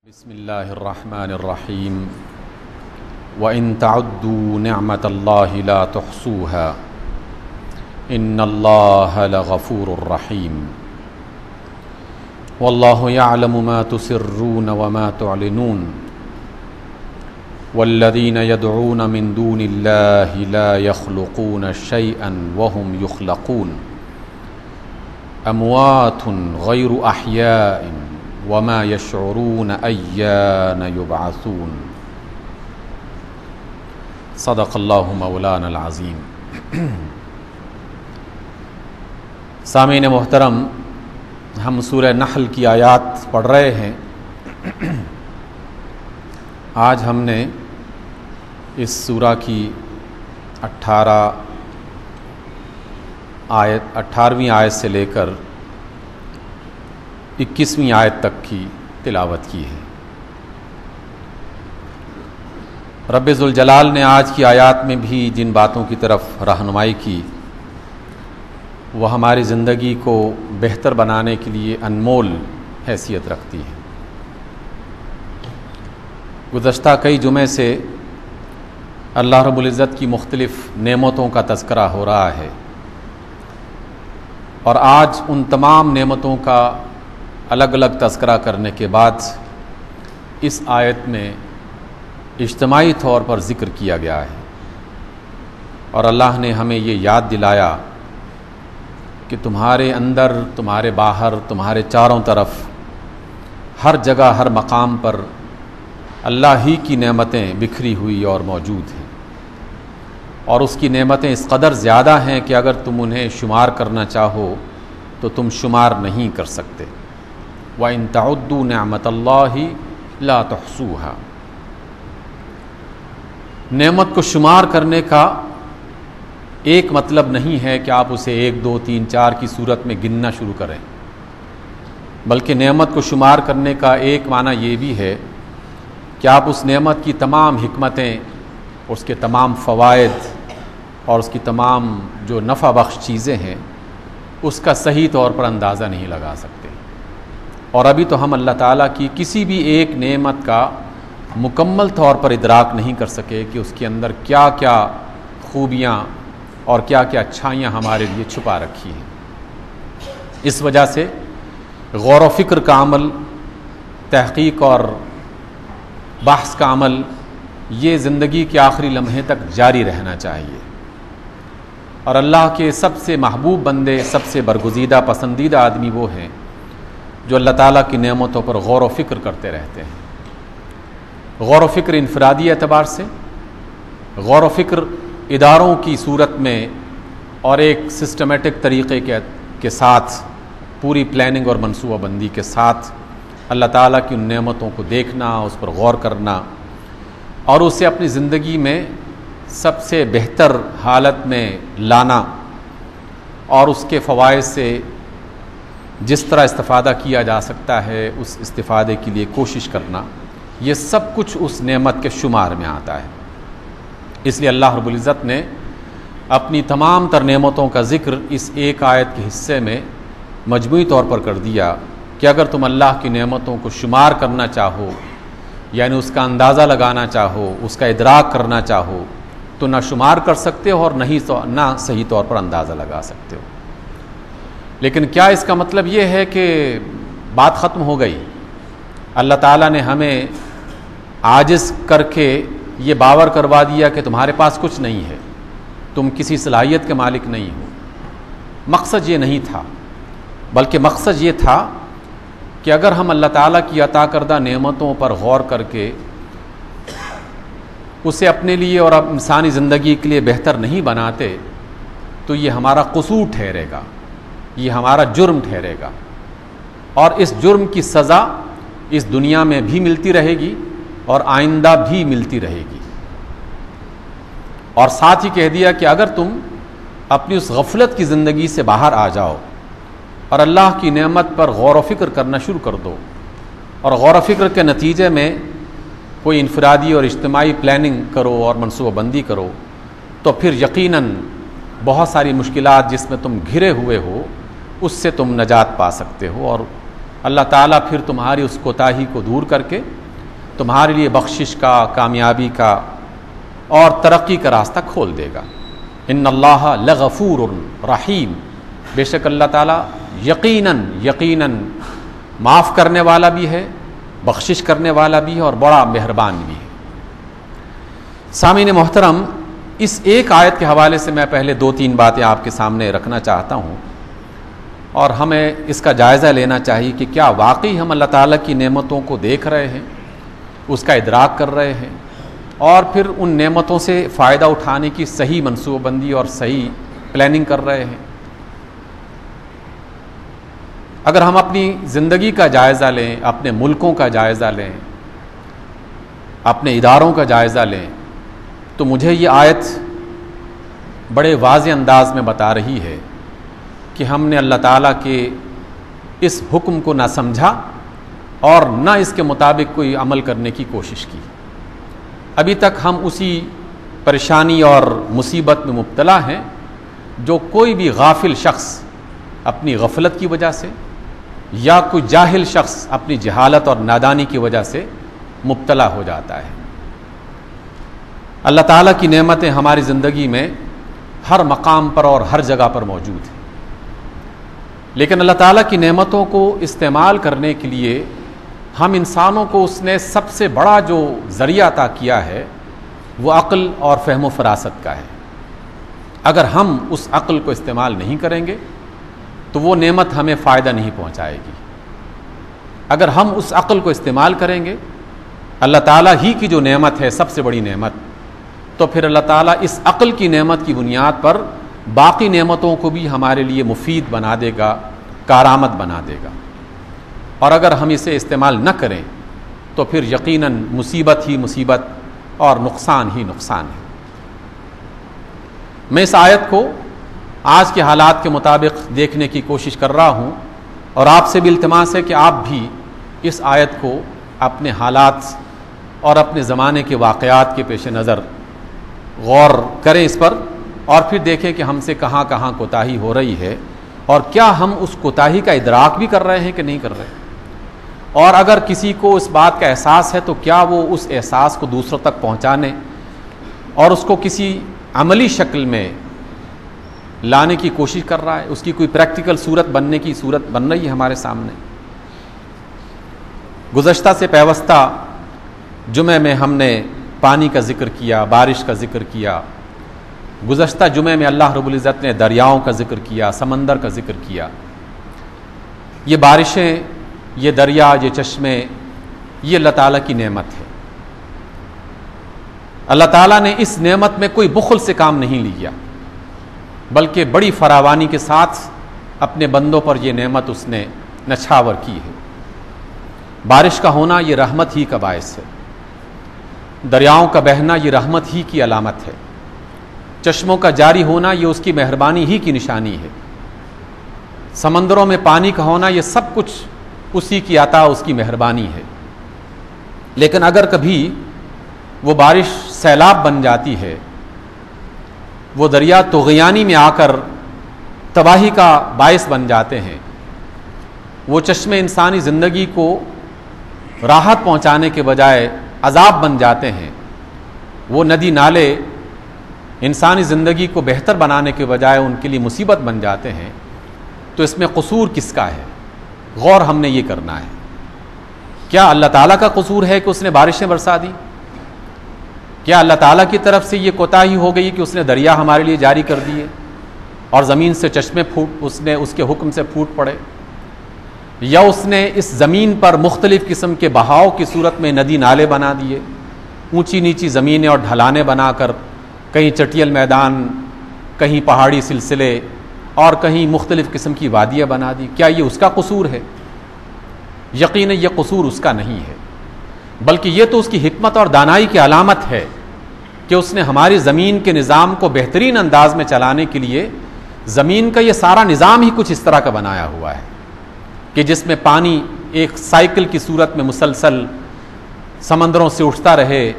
بسم اللہ الرحمن الرحیم وَإِن تَعُدُّوا نِعْمَةَ اللَّهِ لَا تُحْصُوهَا إِنَّ اللَّهَ لَغَفُورٌ رَحِيمٌ وَاللَّهُ يَعْلَمُ مَا تُسِرُّونَ وَمَا تُعْلِنُونَ وَالَّذِينَ يَدْعُونَ مِن دُونِ اللَّهِ لَا يَخْلُقُونَ شَيْئًا وَهُمْ يُخْلَقُونَ أَمْوَاتٌ غَيْرُ أَحْيَاءٍ وَمَا يَشْعُرُونَ أَيَّانَ يُبْعَثُونَ صدق اللہ مولانا العظیم۔ سامعین محترم، ہم سورہ نحل کی آیات پڑھ رہے ہیں۔ آج ہم نے اس سورہ کی 18ویں آیت سے لے کر 21ویں آیت تک کی تلاوت کی ہے۔ رب ذوالجلال نے آج کی آیات میں بھی جن باتوں کی طرف رہنمائی کی وہ ہماری زندگی کو بہتر بنانے کے لیے انمول حیثیت رکھتی ہیں۔ گزشتہ کئی جمعے سے اللہ رب العزت کی مختلف نعمتوں کا تذکرہ ہو رہا ہے، اور آج ان تمام نعمتوں کا الگ الگ تذکرہ کرنے کے بعد اس آیت میں اجتماعی طور پر ذکر کیا گیا ہے، اور اللہ نے ہمیں یہ یاد دلایا کہ تمہارے اندر، تمہارے باہر، تمہارے چاروں طرف، ہر جگہ، ہر مقام پر اللہ ہی کی نعمتیں بکھری ہوئی اور موجود ہیں، اور اس کی نعمتیں اس قدر زیادہ ہیں کہ اگر تم انہیں شمار کرنا چاہو تو تم شمار نہیں کر سکتے۔ وَإِن تَعُدُّوا نِعْمَةَ اللَّهِ لَا تُحْصُوهَا۔ نعمت کو شمار کرنے کا ایک مطلب نہیں ہے کہ آپ اسے 1 2 3 4 کی صورت میں گننا شروع کریں، بلکہ نعمت کو شمار کرنے کا ایک معنی یہ بھی ہے کہ آپ اس نعمت کی تمام حکمتیں، اس کے تمام فوائد اور اس کی تمام جو نفع بخش چیزیں ہیں اس کا صحیح طور پر اندازہ نہیں لگا سکتے، اور ابھی تو ہم اللہ تعالیٰ کی کسی بھی ایک نعمت کا مکمل طور پر ادراک نہیں کر سکے کہ اس کے اندر کیا کیا خوبیاں اور کیا کیا اچھائیاں ہمارے لیے چھپا رکھی ہیں۔ اس وجہ سے غور و فکر کا عمل، تحقیق اور بحث کا عمل یہ زندگی کے آخری لمحے تک جاری رہنا چاہیے، اور اللہ کے سب سے محبوب بندے، سب سے برگزیدہ پسندیدہ آدمی وہ ہیں جو اللہ تعالیٰ کی نعمتوں پر غور و فکر کرتے رہتے ہیں۔ غور و فکر انفرادی اعتبار سے، غور و فکر اداروں کی صورت میں اور ایک سسٹمیٹک طریقے کے ساتھ، پوری پلاننگ اور منصوبہ بندی کے ساتھ اللہ تعالیٰ کی ان نعمتوں کو دیکھنا، اس پر غور کرنا اور اسے اپنی زندگی میں سب سے بہتر حالت میں لانا، اور اس کے فوائد سے جس طرح استفادہ کیا جا سکتا ہے اس استفادے کے لیے کوشش کرنا، یہ سب کچھ اس نعمت کے شمار میں آتا ہے۔ اس لیے اللہ رب العزت نے اپنی تمام تر نعمتوں کا ذکر اس ایک آیت کے حصے میں مجموعی طور پر کر دیا کہ اگر تم اللہ کی نعمتوں کو شمار کرنا چاہو، یعنی اس کا اندازہ لگانا چاہو، اس کا ادراک کرنا چاہو، تو نہ شمار کر سکتے ہو اور نہ صحیح طور پر اندازہ لگا سکتے ہو۔ لیکن کیا اس کا مطلب یہ ہے کہ بات ختم ہو گئی؟ اللہ تعالیٰ نے ہمیں عاجز کر کے یہ باور کروا دیا کہ تمہارے پاس کچھ نہیں ہے، تم کسی صلاحیت کے مالک نہیں ہو؟ مقصد یہ نہیں تھا، بلکہ مقصد یہ تھا کہ اگر ہم اللہ تعالیٰ کی عطا کردہ نعمتوں پر غور کر کے اسے اپنے لیے اور انسانی زندگی کے لیے بہتر نہیں بناتے تو یہ ہمارا قصور ٹھہرے گا، یہ ہمارا جرم ٹھہرے گا، اور اس جرم کی سزا اس دنیا میں بھی ملتی رہے گی اور آئندہ بھی ملتی رہے گی۔ اور ساتھ ہی کہہ دیا کہ اگر تم اپنی اس غفلت کی زندگی سے باہر آ جاؤ اور اللہ کی نعمت پر غور و فکر کرنا شروع کر دو، اور غور و فکر کے نتیجے میں کوئی انفرادی اور اجتماعی پلاننگ کرو اور منصوبہ بندی کرو، تو پھر یقیناً بہت ساری مشکلات جس میں تم گھرے ہوئے ہو اس سے تم نجات پا سکتے ہو، اور اللہ تعالیٰ پھر تمہاری اس کوتاہی کو دور کر کے تمہارے لیے بخشش کا، کامیابی کا اور ترقی کا راستہ کھول دے گا۔ ان اللہ لغفور رحیم، بے شک اللہ تعالیٰ یقیناً معاف کرنے والا بھی ہے، بخشش کرنے والا بھی ہے اور بڑا مہربان بھی ہے۔ سامعین محترم، اس ایک آیت کے حوالے سے میں پہلے 2-3 باتیں آپ کے سامنے رکھنا چاہتا ہوں، اور ہمیں اس کا جائزہ لینا چاہیے کہ کیا واقعی ہم اللہ تعالیٰ کی نعمتوں کو دیکھ رہے ہیں، اس کا ادراک کر رہے ہیں، اور پھر ان نعمتوں سے فائدہ اٹھانے کی صحیح منصوبہ بندی اور صحیح پلاننگ کر رہے ہیں۔ اگر ہم اپنی زندگی کا جائزہ لیں، اپنے ملکوں کا جائزہ لیں، اپنے اداروں کا جائزہ لیں، تو مجھے یہ آیت بڑے واضح انداز میں بتا رہی ہے کہ ہم نے اللہ تعالیٰ کے اس حکم کو نہ سمجھا اور نہ اس کے مطابق کوئی عمل کرنے کی کوشش کی۔ ابھی تک ہم اسی پریشانی اور مصیبت میں مبتلا ہیں جو کوئی بھی غافل شخص اپنی غفلت کی وجہ سے یا کوئی جاہل شخص اپنی جہالت اور نادانی کی وجہ سے مبتلا ہو جاتا ہے۔ اللہ تعالیٰ کی نعمتیں ہماری زندگی میں ہر مقام پر اور ہر جگہ پر موجود ہیں، لیکن اللہ تعالیٰ کی نعمتوں کو استعمال کرنے کے لیے ہم انسانوں کو اس نے سب سے بڑا جو ذریعہ عطا کیا ہے وہ عقل اور فہم و فراست کا ہے۔ اگر ہم اس عقل کو استعمال نہیں کریں گے تو وہ نعمت ہمیں فائدہ نہیں پہنچائے گی۔ اگر ہم اس عقل کو استعمال کریں گے، اللہ تعالیٰ ہی کی جو نعمت ہے سب سے بڑی نعمت، تو پھر اللہ تعالیٰ اس عقل کی نعمت کی بنیاد پر باقی نعمتوں کو بھی ہمارے لیے مفید بنا دے گا، کارآمد بنا دے گا۔ اور اگر ہم اسے استعمال نہ کریں تو پھر یقیناً مصیبت ہی مصیبت اور نقصان ہی نقصان ہے۔ میں اس آیت کو آج کے حالات کے مطابق دیکھنے کی کوشش کر رہا ہوں، اور آپ سے بھی التماس ہے کہ آپ بھی اس آیت کو اپنے حالات اور اپنے زمانے کے واقعات کے پیش نظر غور کریں اس پر، اور پھر دیکھیں کہ ہم سے کہاں کہاں کوتاہی ہو رہی ہے، اور کیا ہم اس کوتاہی کا ادراک بھی کر رہے ہیں کہ نہیں کر رہے، اور اگر کسی کو اس بات کا احساس ہے تو کیا وہ اس احساس کو دوسروں تک پہنچانے اور اس کو کسی عملی شکل میں لانے کی کوشش کر رہا ہے، اس کی کوئی پریکٹیکل صورت بننے کی صورت بن رہی ہے ہمارے سامنے۔ گزشتہ سے پیوستہ جمعے میں ہم نے پانی کا ذکر کیا، بارش کا ذکر کیا، گزشتہ جمعے میں اللہ رب العزت نے دریاؤں کا ذکر کیا، سمندر کا ذکر کیا۔ یہ بارشیں، یہ دریا، یہ چشمے، یہ اللہ تعالیٰ کی نعمت ہے۔ اللہ تعالیٰ نے اس نعمت میں کوئی بخل سے کام نہیں لیا، بلکہ بڑی فراوانی کے ساتھ اپنے بندوں پر یہ نعمت اس نے نچھاور کی ہے۔ بارش کا ہونا یہ رحمت ہی کا باعث ہے، دریاؤں کا بہنا یہ رحمت ہی کی علامت ہے، چشموں کا جاری ہونا یہ اس کی مہربانی ہی کی نشانی ہے، سمندروں میں پانی کا ہونا یہ سب کچھ اسی کی عطا، اس کی مہربانی ہے۔ لیکن اگر کبھی وہ بارش سیلاب بن جاتی ہے، وہ دریا طغیانی میں آ کر تباہی کا باعث بن جاتے ہیں، وہ چشمے انسانی زندگی کو راحت پہنچانے کے بجائے عذاب بن جاتے ہیں، وہ ندی نالے انسانی زندگی کو بہتر بنانے کے بجائے ان کے لیے مصیبت بن جاتے ہیں، تو اس میں قصور کس کا ہے؟ غور ہم نے یہ کرنا ہے۔ کیا اللہ تعالیٰ کا قصور ہے کہ اس نے بارشیں برسا دی؟ کیا اللہ تعالیٰ کی طرف سے یہ کوتاہی ہو گئی کہ اس نے دریا ہمارے لیے جاری کر دیے اور زمین سے چشمے اس کے حکم سے پھوٹ پڑے؟ یا اس نے اس زمین پر مختلف قسم کے بہاؤ کی صورت میں ندی نالے بنا دیے، اونچی نیچی زمینیں اور ڈھلانے بنا کر کہیں چٹیل میدان، کہیں پہاڑی سلسلے اور کہیں مختلف قسم کی وادیاں بنا دی؟ کیا یہ اس کا قصور ہے؟ یقیناً یہ قصور اس کا نہیں ہے، بلکہ یہ تو اس کی حکمت اور دانائی کی علامت ہے کہ اس نے ہماری زمین کے نظام کو بہترین انداز میں چلانے کے لیے زمین کا یہ سارا نظام ہی کچھ اس طرح کا بنایا ہوا ہے کہ جس میں پانی ایک سائیکل کی صورت میں مسلسل سمندروں سے اٹھتا رہے،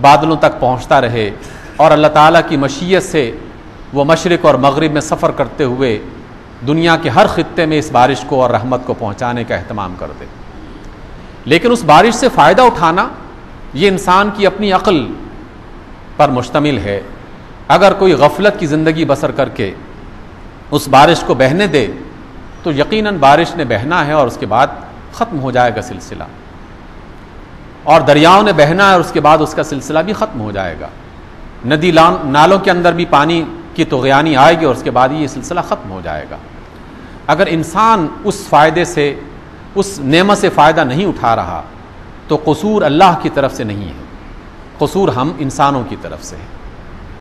بادلوں تک پہنچتا رہے، اور اللہ تعالیٰ کی مشیت سے وہ مشرق اور مغرب میں سفر کرتے ہوئے دنیا کے ہر خطے میں اس بارش کو اور رحمت کو پہنچانے کا اہتمام کر دے، لیکن اس بارش سے فائدہ اٹھانا یہ انسان کی اپنی عقل پر مشتمل ہے۔ اگر کوئی غفلت کی زندگی بسر کر کے اس بارش کو بہنے دے تو یقیناً بارش نے بہنا ہے اور اس کے بعد ختم ہو جائے گا سلسلہ، اور دریاؤں نے بہنا ہے اور اس کے بعد اس کا سلسلہ بھی ختم ہو جائے گا، ندی نالوں کے اندر بھی پانی کی طغیانی آئے گی اور اس کے بعد یہ سلسلہ ختم ہو جائے گا۔ اگر انسان اس فائدے سے، اس نعمت سے فائدہ نہیں اٹھا رہا تو قصور اللہ کی طرف سے نہیں ہے، قصور ہم انسانوں کی طرف سے ہے۔